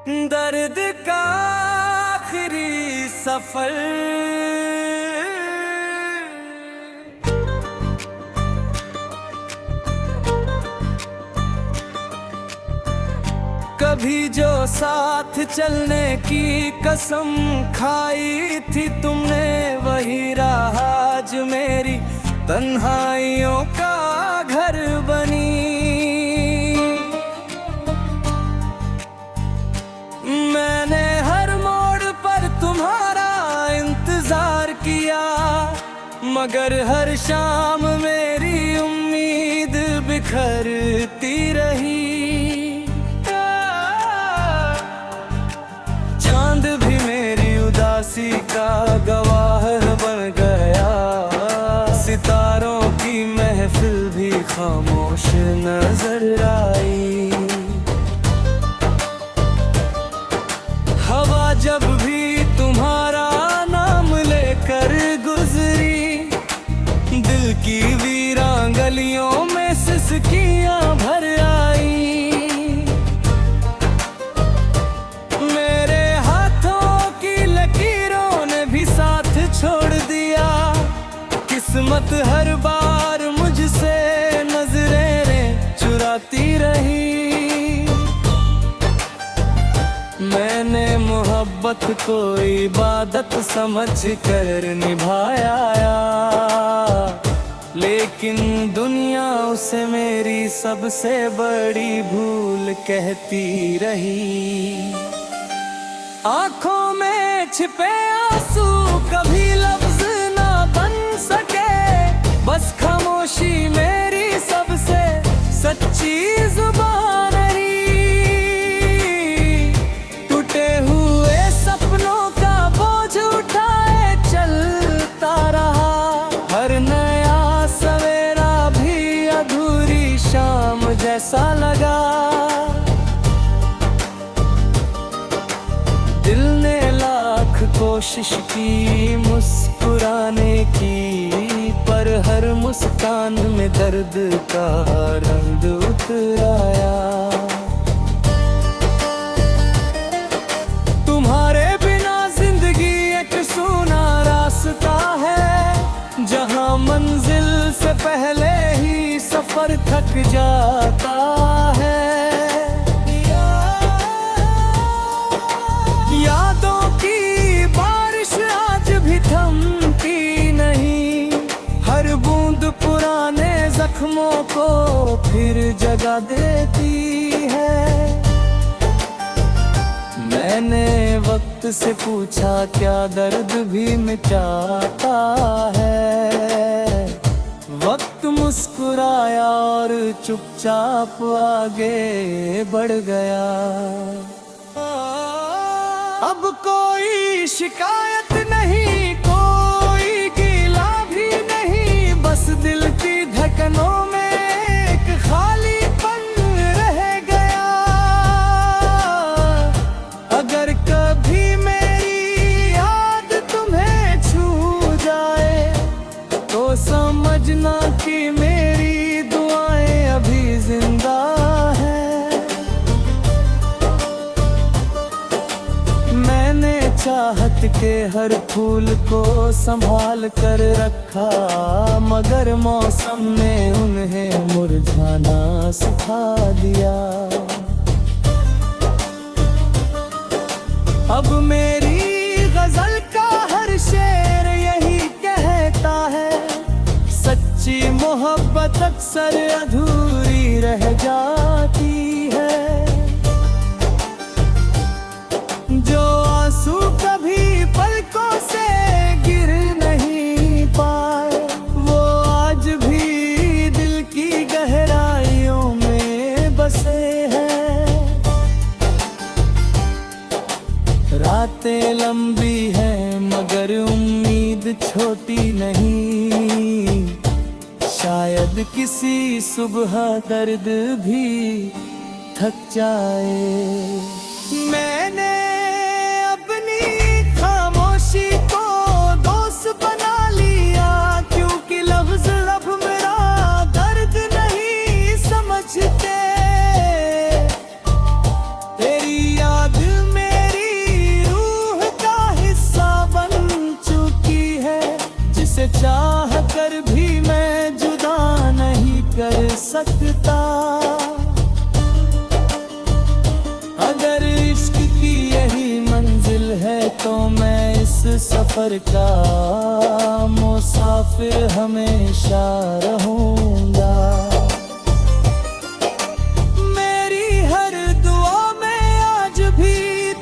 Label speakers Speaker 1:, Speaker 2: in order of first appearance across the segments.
Speaker 1: दर्द का आखिरी सफर। कभी जो साथ चलने की कसम खाई थी तुमने, वही रहा आज मेरी तन्हाइयों का घर बनी। मैंने हर मोड़ पर तुम्हारा इंतजार किया, मगर हर शाम मेरी उम्मीद बिखरती रही। चांद भी मेरी उदासी का गवाह बन गया, सितारों की महफिल भी खामोश नजर आई। हवा जब भी तुम्हारा नाम लेकर गुजरी, दिल की वीरान गलियों में सिसकियां भर आई। मेरे हाथों की लकीरों ने भी साथ छोड़ दिया, किस्मत हर बार मुझसे नजरें चुराती रही। मैंने मोहब्बत को इबादत समझ कर निभाया, लेकिन दुनिया उसे मेरी सबसे बड़ी भूल कहती रही। आंखों में छिपे आंसू कभी लफ्ज ना बन सके, बस खामोशी मेरी सबसे सच्ची जुबान रही। टूटे हुए सपनों का बोझ उठाए चलता रहा, हर नया सवेरा भी अधूरी शाम जैसा लगा। दिल ने लाख कोशिश की मुस्कुराने की, पर हर मुस्कान में दर्द का रंग उतर आया। तुम्हारे बिना जिंदगी एक सूना रास्ता है, जहां मंजिल से पहले ही सफर थक जाता है। यादों की बारिश आज भी थमती नहीं, हर बूंद पुराने जख्मों को फिर जगा देती है। मैंने वक्त से पूछा क्या दर्द भी मिटाता है, वक्त मुस्कुराया और चुपचाप आगे बढ़ गया। अब कोई शिकायत नहीं, कोई गिला भी नहीं, बस दिल की धड़कनों में एक खालीपन रह गया। अगर कभी मेरी याद तुम्हें छू जाए, तो समझना कि मेरी दुआएं अभी जिंदा हैं। चाहत के हर फूल को संभाल कर रखा, मगर मौसम ने उन्हें मुरझाना सिखा दिया। अब मेरी गजल का हर शेर यही कहता है, सच्ची मोहब्बत अक्सर अधूरी रह जाती है। जो आंसू कभी पलकों से गिर नहीं पाए, वो आज भी दिल की गहराइयों में बसे हैं। रातें लंबी हैं मगर उम्मीद छोटी नहीं, शायद किसी सुबह दर्द भी थक जाए। मैंने खामोशी को दोस्त बना लिया, क्योंकि लफ्ज अब मेरा दर्द नहीं समझते। तेरी याद सफर का मुसाफिर हमेशा रहूंगा। मेरी हर दुआ में आज भी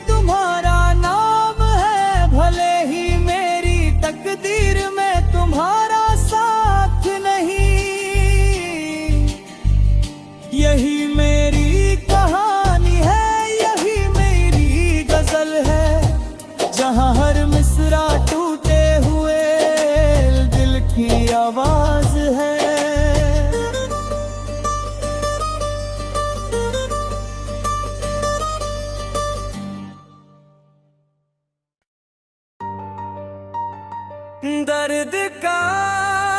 Speaker 1: तुम्हारा नाम है, भले ही मेरी तकदीर में तुम्हारा साथ नहीं। यही मेरी कहानी है, यही मेरी गजल है, जहाँ हर मिसरा टूटे हुए दिल की आवाज है। दर्द का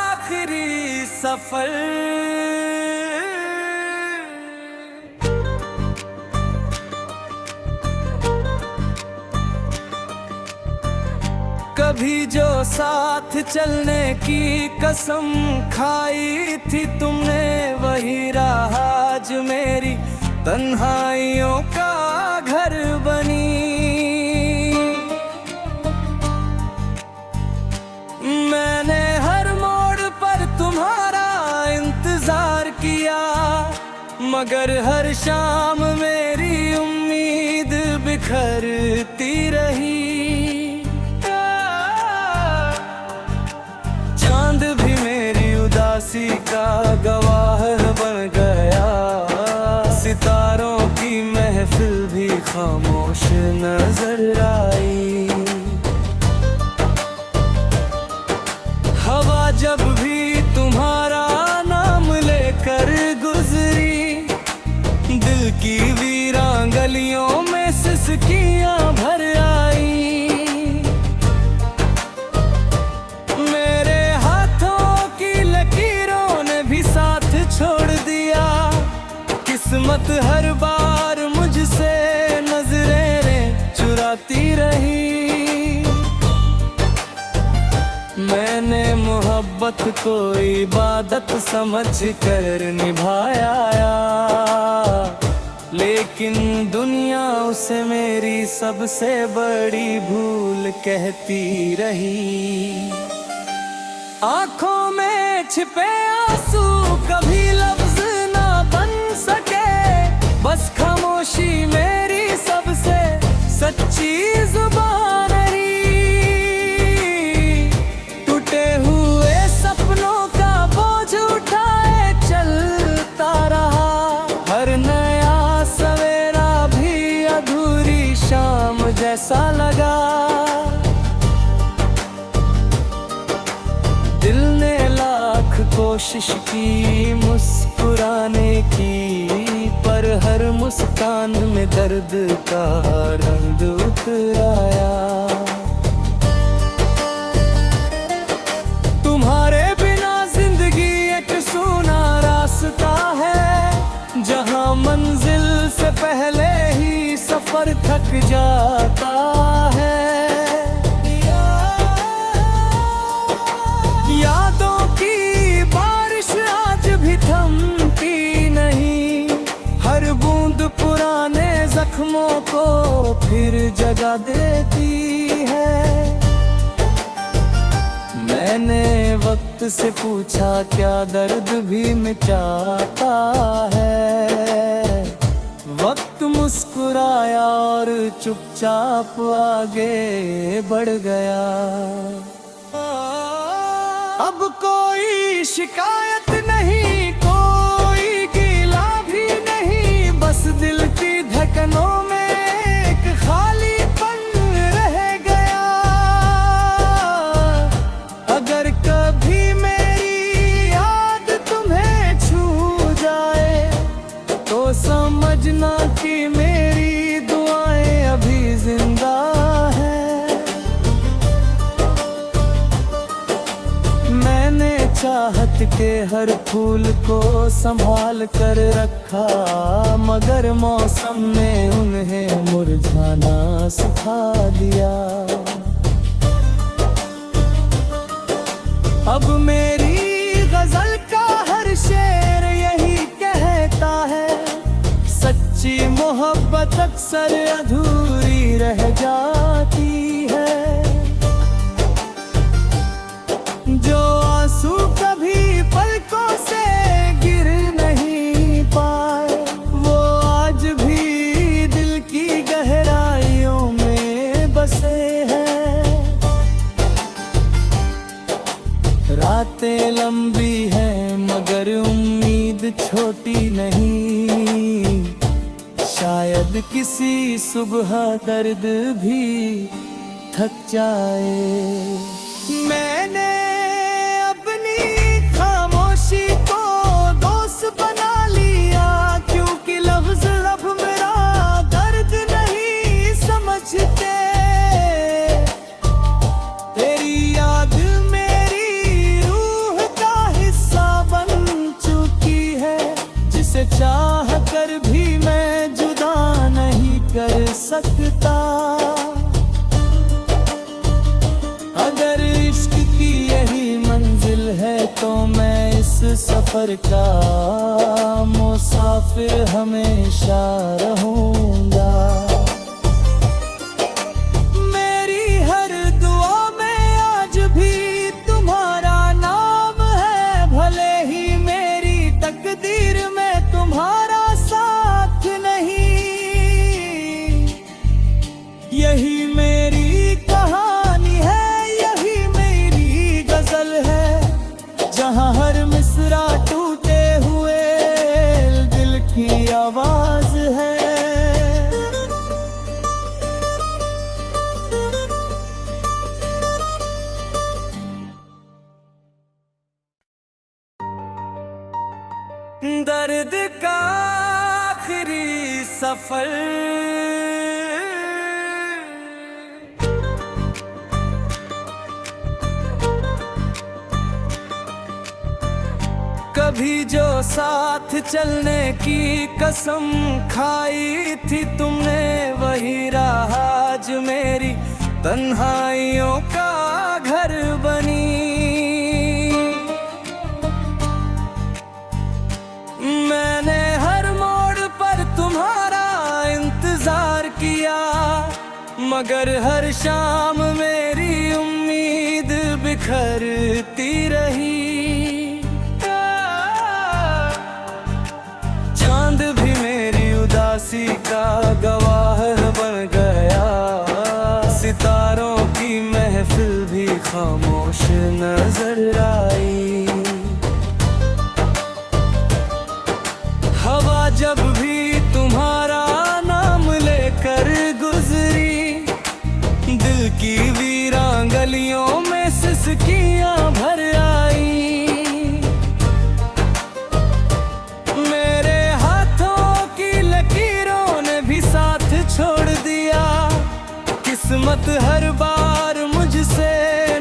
Speaker 1: आखिरी सफर, कभी जो साथ चलने की कसम खाई थी तुमने, वही राह आज मेरी तन्हाइयों का घर बनी। मैंने हर मोड़ पर तुम्हारा इंतजार किया, मगर हर शाम मेरी उम्मीद बिखरती रही। चांद भी मेरी उदासी का गवाह बन गया, सितारों की महफिल भी खामोश नजर आई। हवा जब भी तुम्हारा नाम लेकर गुजरी, दिल की वीरान गलियों में सिसकियां भर आई। मेरे हाथों की लकीरों ने भी साथ छोड़ दिया, किस्मत हर बार मुझसे नजरें चुराती रही। मैंने मोहब्बत को इबादत समझ कर निभाया, लेकिन दुनिया उसे मेरी सबसे बड़ी भूल कहती रही। आंखों में छिपे आंसू कभी लफ्ज ना बन सके, बस खामोशी मेरी सबसे सच्ची जुबान रही। टूटे हुए सपनों का बोझ उठाए चलता रहा, हर नया सवेरा भी अधूरी शाम जैसा लगा। दिल ने लाख कोशिश की मुस्कुराने की, पर हर मुस्कान में दर्द का रंग उतर आया। तुम्हारे बिना जिंदगी एक सूना रास्ता है, जहां मंजिल से पहले ही सफर थक जाता है। यादों की बारिश आज भी थमती नहीं, हर बूंद पुराने जख्मों को फिर जगा देती है। मैंने वक्त से पूछा क्या दर्द भी मिटाता है, वक्त मुस्कुराया और चुपचाप आगे बढ़ गया। अब कोई शिकायत नहीं, कोई गिला भी नहीं, बस दिल की धड़कनों में एक खालीपन रह गया। अगर कभी मेरी याद तुम्हें छू जाए, तो समझना कि मेरी दुआएं अभी जिंदा हैं। चाहत के हर फूल को संभाल कर रखा, मगर मौसम ने उन्हें मुरझाना सिखा दिया। अब मेरी गजल का हर शेर यही कहता है, सच्ची मोहब्बत अक्सर अधूरी रह जाती है। शायद किसी सुबह दर्द भी थक जाए। मैंने अपनी खामोशी को दोस्त बना लिया, क्योंकि लफ्ज लब मेरा दर्द नहीं समझते। तेरी याद मेरी रूह का हिस्सा बन चुकी है, जिसे चाह कर भी मैं जुदा नहीं कर सकता। अगर इश्क की यही मंजिल है तो मैं इस सफर का मुसाफिर हमेशा रहूंगा। मेरी हर दुआ में आज भी तुम्हारा नाम है, भले ही मेरी तकदीर में तुम्हारा साथ नहीं। यही मेरी कहानी है, जहाँ हर मिसरा टूटे हुए दिल की आवाज है। दर्द का आखिरी सफर, कभी जो साथ चलने की कसम खाई थी तुमने, वही राह आज मेरी तन्हाइयों का घर बनी। मैंने हर मोड़ पर तुम्हारा इंतजार किया, मगर हर शाम मेरी उम्मीद बिखरती रही। चांद भी मेरी उदासी का गवाह बन गया, सितारों की महफिल भी खामोश नजर आई। हवा जब भी तुम्हारा नाम लेकर गुजरी, दिल की वीरान गलियों में सिसकियां भर आई। छोड़ दिया किस्मत हर बार मुझसे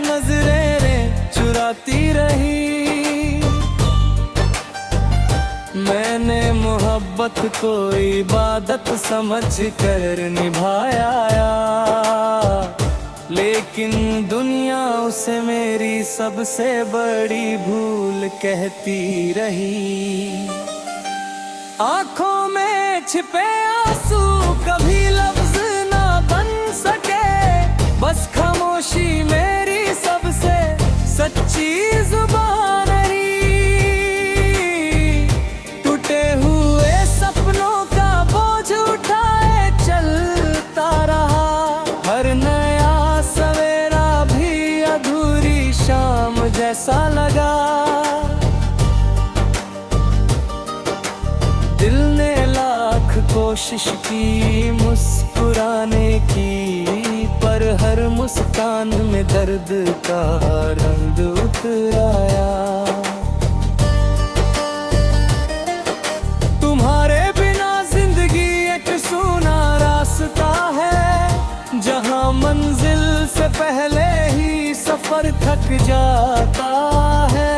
Speaker 1: नजरें चुराती रही। मैंने मोहब्बत को इबादत समझ कर निभाया, लेकिन दुनिया उसे मेरी सबसे बड़ी भूल कहती रही। आंखों में छिपे आंसू कभी लफ्ज ना बन सके, बस खामोशी मेरी सबसे सच्ची जुबान रही। टूटे हुए सपनों का बोझ उठाए चलता रहा, हर नया सवेरा भी अधूरी शाम जैसा लगा। दिल ने लाख कोशिश की मुस्कुराने की, पर हर मुस्कान में दर्द का रंग उतर आया। तुम्हारे बिना जिंदगी एक सूना रास्ता है, जहां मंजिल से पहले ही सफर थक जाता है।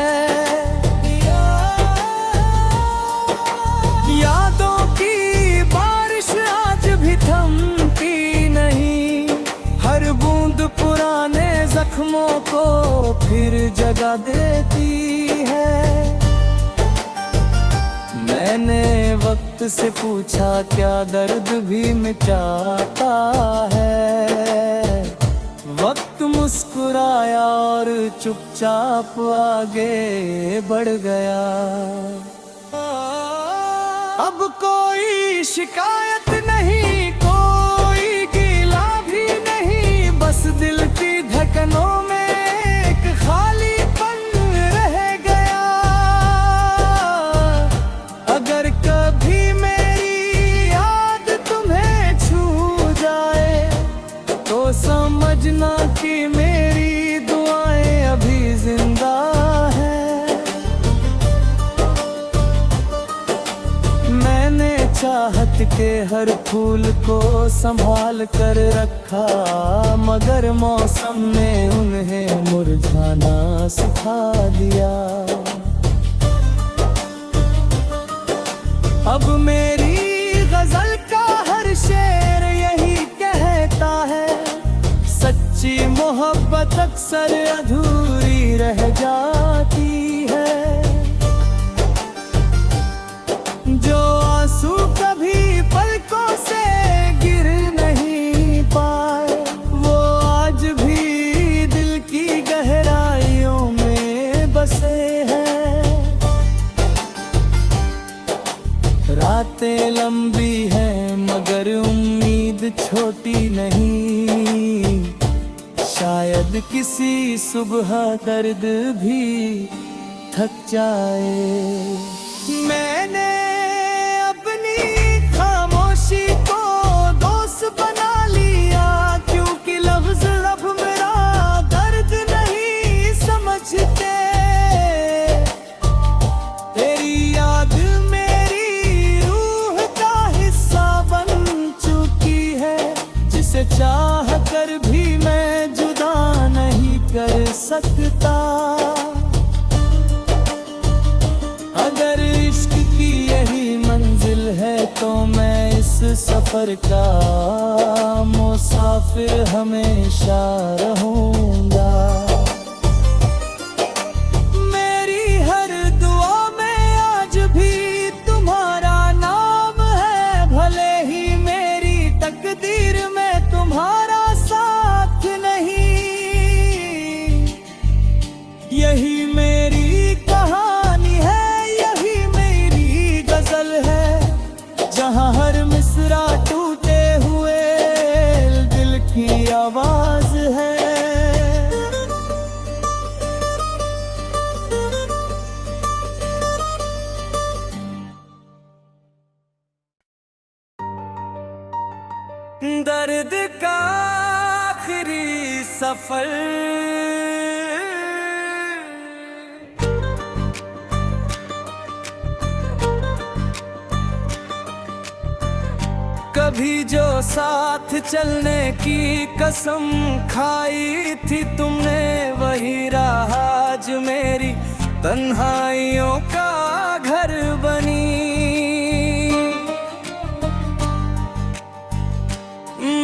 Speaker 1: यादों की बारिश आज भी थमती नहीं, हर बूंद पुराने जख्मों को फिर जगा देती है। मैंने वक्त से पूछा क्या दर्द भी मिटाता है, वक्त मुस्कुराया और चुपचाप आगे बढ़ गया। अब कोई शिकायत नहीं, कोई गिला भी नहीं, बस दिल की धड़कनों में एक खालीपन रह गया। अगर कभी मेरी याद हर फूल को संभाल कर रखा, मगर मौसम ने उन्हें मुरझाना सिखा दिया। अब मेरी गजल का हर शेर यही कहता है, सच्ची मोहब्बत अक्सर अधूरी रह जाती है। जो आंसू कभी पलकों से गिर नहीं पाए, वो आज भी दिल की गहराइयों में बसे हैं। रातें लंबी हैं मगर उम्मीद छोटी नहीं, शायद किसी सुबह दर्द भी थक जाए। मैंने अपनी खामोशी को दोस्त बना लिया, क्योंकि लफ्ज लब मेरा दर्द नहीं समझते। तेरी याद मेरी रूह का हिस्सा बन चुकी है, जिसे चाह कर भी मैं जुदा नहीं कर सकता। अगर इश्क की यही मंजिल है तो मैं इस सफर का मुसाफिर हमेशा रहूंगा। मेरी हर दुआ में आज भी तुम्हारा नाम है, भले ही मेरी तकदीर में तुम्हारा साथ नहीं। यही मेरी कहानी है, जहाँ हर मिसरा टूटे हुए दिल की आवाज है। दर्द का आखिरी सफर, कभी जो साथ चलने की कसम खाई थी तुमने, वही राह आज मेरी तन्हाइयों का घर बनी।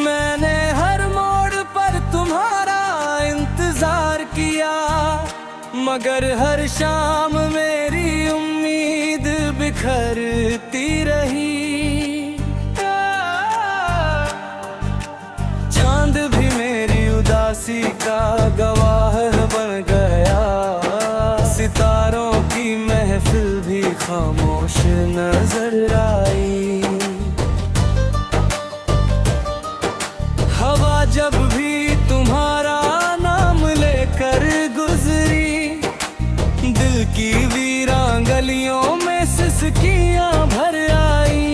Speaker 1: मैंने हर मोड़ पर तुम्हारा इंतजार किया, मगर हर शाम मेरी उम्मीद बिखरती रही। उदासी का गवाह बन गया, सितारों की महफिल भी खामोश नजर आई। हवा जब भी तुम्हारा नाम लेकर गुजरी, दिल की वीरान गलियों में सिसकियां भर आई।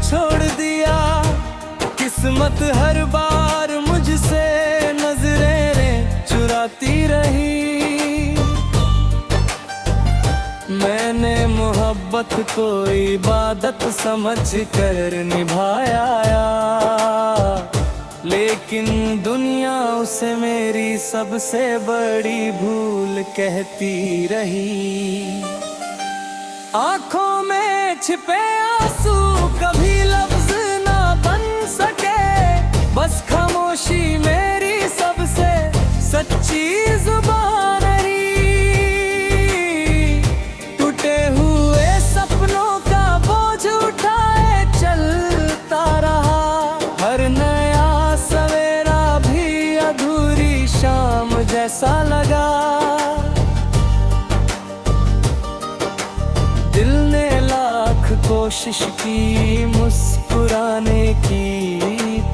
Speaker 1: छोड़ दिया किस्मत हर बार मुझसे नजरें चुराती रही। मैंने मोहब्बत को इबादत समझ कर निभाया, लेकिन दुनिया उसे मेरी सबसे बड़ी भूल कहती रही। आंखों में छिपे आंसू कभी लफ्ज ना बन सके, बस खामोशी मेरी सबसे सच्ची जुबान रही। टूटे हुए सपनों का बोझ उठाए चलता रहा, हर नया सवेरा भी अधूरी शाम जैसा लगा। दिल ने लाख कोशिश की मुस्कुराने की,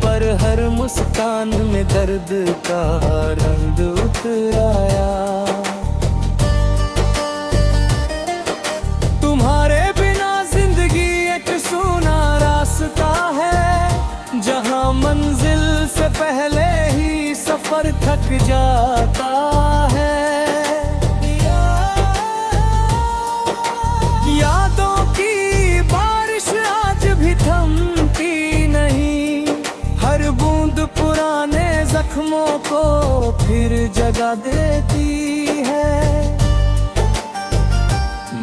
Speaker 1: पर हर मुस्कान में दर्द का रंग उतर आया। तुम्हारे बिना जिंदगी एक सूना रास्ता है, जहां मंजिल से पहले ही सफर थक जाता है। फिर जगा देती है।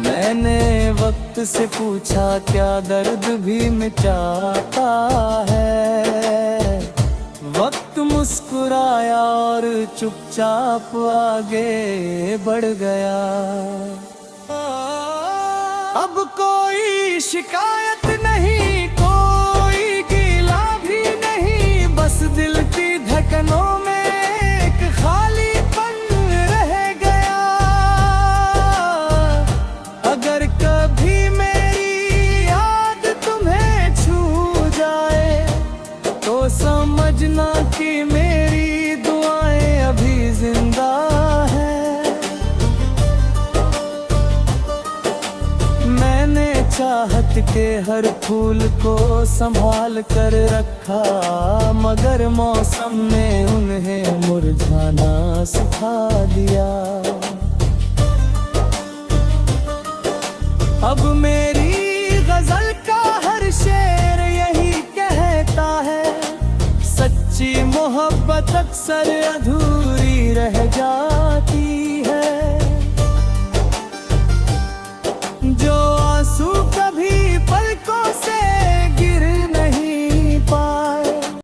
Speaker 1: मैंने वक्त से पूछा क्या दर्द भी मिटाता है। वक्त मुस्कुराया और चुपचाप आगे बढ़ गया। अब कोई शिकायत नहीं, कोई गिला भी नहीं, बस दिल की धड़कनों में एक खालीपन रह गया। अगर कभी मेरी याद तुम्हें छू जाए तो समझना कि मेरी दुआएं अभी जिंदा हैं। मैंने चाहत के हर फूल को संभाल कर रखा, मगर मौसम ने उन्हें मुरझाना सिखा दिया। अब मेरी गजल का हर शेर यही कहता है, सच्ची मोहब्बत अक्सर अधूरी रह जाती